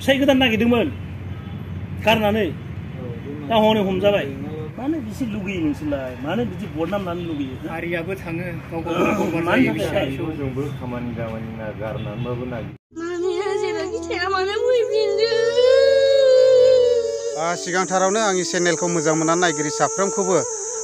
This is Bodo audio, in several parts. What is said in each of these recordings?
फिसाइ गोदान नागिरदोंमोन गारनानै दा हनै हमजाबाय मानो बिदि लुगैयो नोंसोरलाय मानो बिदि बदनाम लानो लुगैयो हारियाबो थाङो गाव गावबा मानि थाखाय जोंबो खामानि दामानि गारनानैबाबो नागिरो मामिया जेरावखि थाया मानो फैफिनदों सिगांथारावनो आंनि चेनेलखौ मोजां मोननानै नायगिरि साफ्रोमखौबो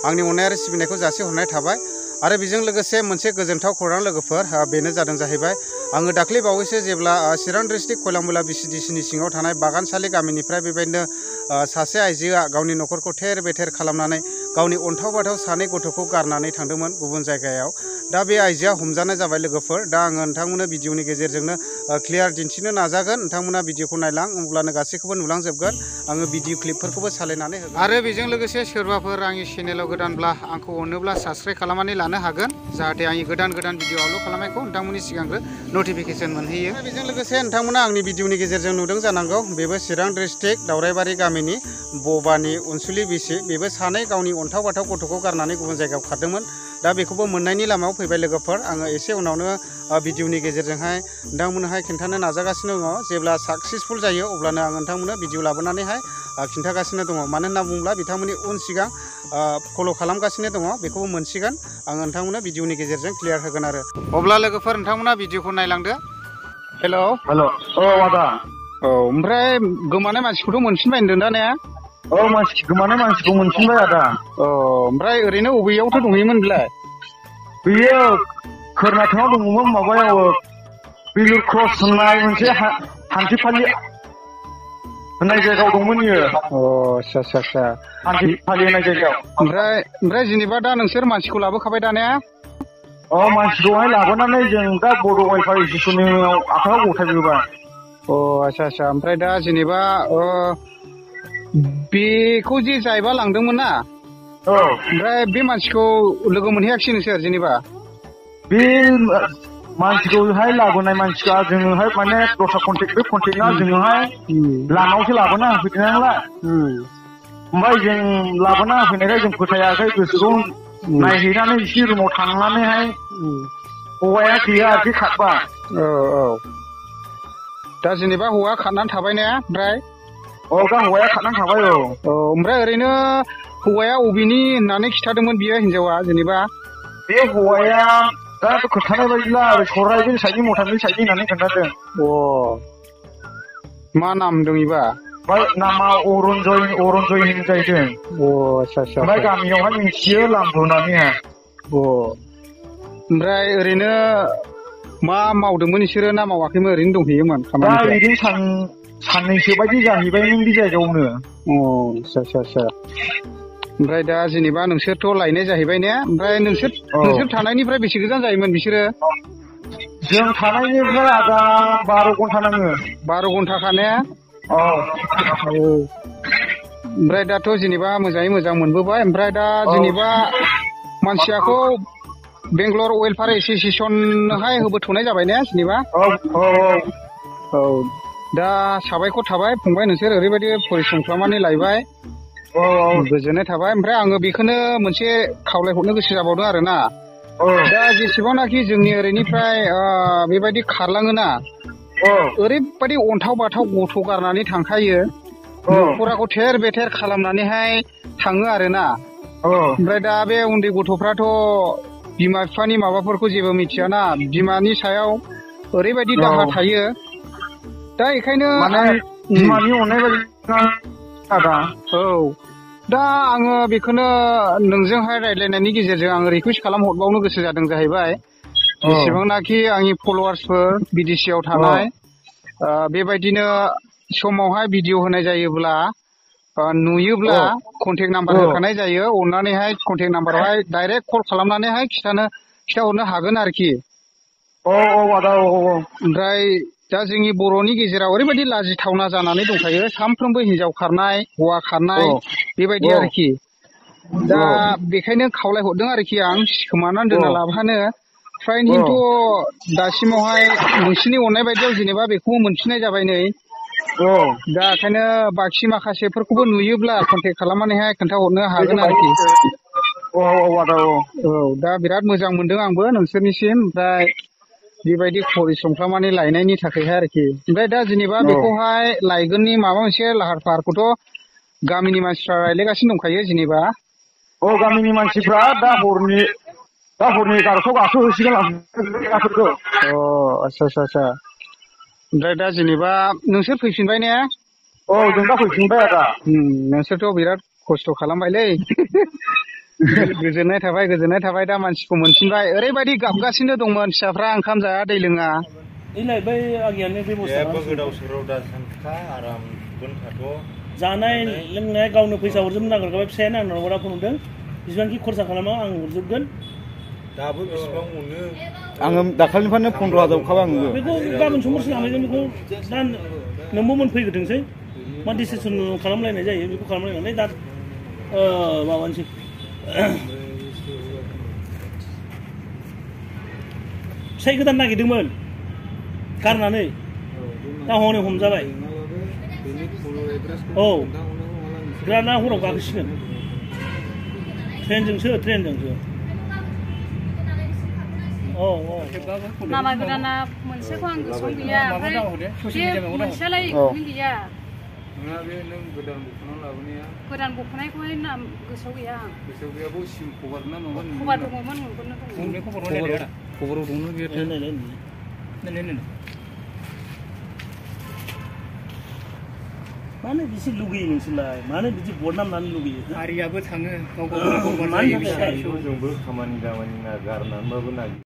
आंनि अननाय आरो सिबिनायखौ जासिहरनाय थाबाय आरो बेजों लोगोसे मोनसे गोजोनथाव खौरां लोगोफोर बेनो जादों जाहैबाय आङो दाख्लै बावैसो जेब्ला चिरां डिस्ट्रिक्ट खयलामयला BCDC सिङाव थानाय बागानसालि गामिनिफ्राय बेबायदिनो सासे आइजोआ गावनि न'खरखौ थेर बेथेर खालामनानै गावनि अनथाव बाथाव सानै गथ'खौ गारनानै थांदोंमोन गुबुन जायगायाव दा बे आइजोआ हमजानाय जाबाय लोगोफोर दा आङो नोंथांमोननो भिडिअनि गेजेरजोंनो क्लियार दिन्थिनो नाजागोन नोंथांमोना भिडिअखौ नायलां अब्लानो गासैखौबो नुलांजोबगोन आङो भिडिअ क्लिपफोरखौबो सालायनानै होगोन आरो बेजों लोगोसे सोरबाफोर आंनि चेनेलाव गोदानब्ला आंखौ अनोब्ला साबस्क्राइब खालामनानै लानो हागोन जाहाथे आंनि गोदान भिडिअ आपल'ड खालामनायखौ नोंथांमोननि सिगांग्रो नटिफिकेसन मोनहैयो बेजों लोगोसे नोंथांमोना आंनि भिडिअनि गेजेरजों नुदों जानांगौ बेबो चिरां डिस्ट्रिक्ट दावराइबारि गामिनि बबानि अनसुलि बिसि बेबो सानै गावनि अनथाव बाथाव गथ'खौ गारनानै गुबुन जायगायाव खारदोंमोन दा बेखौबो मोननायनि लामायाव फैबाय लोगोफोर आङो एसे उनावनो भिडिअनि गेजेरजोंहाय नोंथांमोनहाय खिन्थानो नाजागासिनो दङ जेब्ला साक्सेसफुल जायो अब्लानो आं नोंथांमोननो भिडिअ लाबोनानैहाय खिन्थागासिनो दङ मानो होनना बुङोब्ला बिथांमोननि उन सिगां फल' खालामगासिनो दङ बेखौबो मोनसिगोन आं नोंथांमोननो भिडिअनि गेजेरजों क्लियार होगोन आरो अब्ला लोगोफोर नोंथांमोना भिडिअखौ नायलांदो हेल' औ आदा औ ओमफ्राय गोमानाय मानसिखौथ' मोनफिनबाय होनदों दा ने गोमानाय मानसिखौ मोनफिनबाय आदा औ ओमफ्राय ओरैनो बबेयावथो दंहैयोमोन बेलाय बेयो कर्नाटकआव दङमोन माबायाव बेलुर क्रस होननाय मोनसे हान्थिफालि होननाय जायगायाव दंमोन बियो आच्छा हान्थिफालि होननाय जायगायाव ओमफ्राय जेनेबा दा नोंसोर मानसिखौ लाबोखाबाय दा ने मानसिखौहाय लाबोनानै जों दा बड' वाइफाइ स्टेसननियाव आखाइयाव गथायबोबाय आच्छा ओमफ्राय दा जेनेबा बेखौ जे जायबा लांदोंमोन ना ओमफ्राय बे मानसिखौ लोगो मोनहैयाखिसै नोंसोर जेनेबा बे मानसिखौहाय लाबोनाय मानसिया जोङोहाय माने दस्रा कन्टेक्टआ जोङोहाय लामायावसो लाबोना होफैदों नालाय ओमफ्राय जों लाबोना होफैनायखाय जों फोथायाखै गोसोखौ नायहैनानै एसे रुमाव थांनानैहाय हौवाया गैया आरोखि खारबाय दा जेनेबा हौवा खारनानै थाबाय ने ओमफ्राय दा हौवाया खारनानै थाबाय ओमफ्राय ओरैनो हौवाया अबेनि होननानै खिथादोंमोन बियो हिनजावा जेनेबा बे हौवाया दा खोन्थानाय बायदिब्ला ओरै सराइबिल साइडनि मथाबिल साइडनि होननानै खोन्थादों मा नाम दं इबा नामा अरन्जय होनो जाहैदों आच्छा ओमफ्राय गामियावहाय मिथियो लामबु होननानैहाय ओमफ्राय ओरैनो मा मावदोंमोन बिसोरो ना मावाखैमोन ओरैनो दंहैयोमोन दा बिदिनो साननैसो बायदि जाहैबायमोन बे जायगायावनो आच्छा ओमफ्राय दा जेनेबा नोंसोरथ' लायनाय जाहैबाय ने ओमफ्राय नोंसोर थानायनिफ्राय बेसे गोजान जायोमोन बिसोरो जों थानायनिफ्राय आदा 12 घन्टा नाङो 12 घन्टाखा ने ओमफ्राय दाथ' जेनेबा मोजाङै मोजां मोनबोबाय ओमफ्राय दा जेनेबा मानसियाखौ बेंगलर वेलफेयार एस'सियेसननोहाय होबोथ'नाय जाबाय ने जेनेबा दा साबायखर थाबाय फंबाय नोंसोर ओरैबायदि परिश्रम खालामनानै लायबाय गोजोननाय थाबाय ओमफ्राय आङो बेखौनो मोनसे खावलायहरनो गोसो जाबावदों आरोना दा जेसेबांनाखि जोंनि ओरैनिफ्राय बेबायदि खारलाङोना ओरैबायदि अन्थाव बाथाव गथ' गारनानै थांखायो न'खराखौ थेर बेथेर खालामनानैहाय थाङो आरोना ओमफ्राय दा बे उन्दै गथ'फ्राथ' बिमा बिफानि माबाफोरखौ जेबो मिथियाना बिमानि सायाव ओरैबायदि दाहा थायो दा बेखायनो बिमानि अननाय बायदि दा आङो बेखौनो नोंजोंहाय रायज्लायनायनि गेजेरजों आङो रिकुवेस्ट खालामहरबावनो गोसो जादों जाहैबाय जेसेबांनाखि आंनि फल'वार्सफोर बिदेशियाव थानाय बेबायदिनो समावहाय भिडिअ होनाय जायोब्ला नुयोब्ला कन्टेक्ट नाम्बार होखानाय जायो अननानैहाय कन्टेक्ट नाम्बारावहाय डाइरेक्ट कल खालामनानैहाय खिथाहरनो हागोन आरोखि आदा ओमफ्राय दा जोंनि बर'नि गेजेराव ओरैबायदि लाजिथावना जानानै दंखायो सानफ्रोमबो हिनजाव खारनाय हौवा खारनाय बेबायदि आरोखि दा बेखायनो खावलायहरदों आरोखि आं सिखोमानानै दोनना लाबानो फ्राय खिन्थु दासिमावहाय नोंसिनि अननाय बायदियाव जेनेबा बेखौबो मोनफिननाय जाबाय नै दा ओंखायनो बाखि माखासेफोरखौबो नुयोब्ला कन्टेक्ट खालामनानैहाय खोन्थाहरनो हागोन आरोखि दा बिराद मोजां मोनदों आंबो नोंसोरनिसिम ओमफ्राय बेबायदि परिश्रम खालामनानै लायनायनि थाखायहाय आरोखि ओमफ्राय दा जेनेबा बेखौहाय लायगोननि माबा मोनसे लाहार फाहारखौथ' गामिनि मानसिफ्रा रायलायगासिनो दंखायो जेनेबा गामिनि मानसिफ्रा दा हरनि 11:00 गासो होसिगोन गासोखौ आच्छा ओमफ्राय दा जेनेबा नोंसोर फैफिनबाय ने जों दा फैफिनबाय आदा नोंसोरथ' बिराद खस्थ' खालामबायलै गोजोननाय थाबाय दा मानसिखौ मोनफिनबाय ओरैबायदि गाबगासिनो दंमोन फिसाफ्रा ओंखाम जाया दै लोङा बै आगियानो बेबस्था गोदाव सोराव दा सानखा आराम थाथ' जानाय लोंनाय गावनो फैसा हरजोबनो नागिरबाय फिसायानो आंनाव रावखौ नुदों बेसेबांखि खरसा खालामा आं हरजोबगोन दाबो बेसेबां मोनो आङो दाखालिनिफ्रायनो 15,000 हरखाबाय आंबो बेखौ गाबोन समफोरसो लांगोन बेखौ दा नोंबो मोनफैग्रोथोंसै मा डिसिसन खालामलायनाय जायो बेखौ खालामलायनानै दा माबानोसै फिसाइ गोदान नागिरदोंमोन गारनानै दा हनै हमजाबाय बिरादना हराव गाखोसिगोन ट्रेनजोंसो माबा गोदाना मोनसेखौ आं गोसोआव गैया ओमफ्राय मोनसेयालाय गैया गोदान बख'नायखौहाय नाम गोसोआव गैया आं खबर दङमोन खबराव दंनो गैया मानो बिदि लुगैयो नोंसोरलाय मानो बिदि बदनाम लानो लुगैयो हारियाबो थाङो गाव गावनि जोंबो खामानि दामानि गारनानैबाबो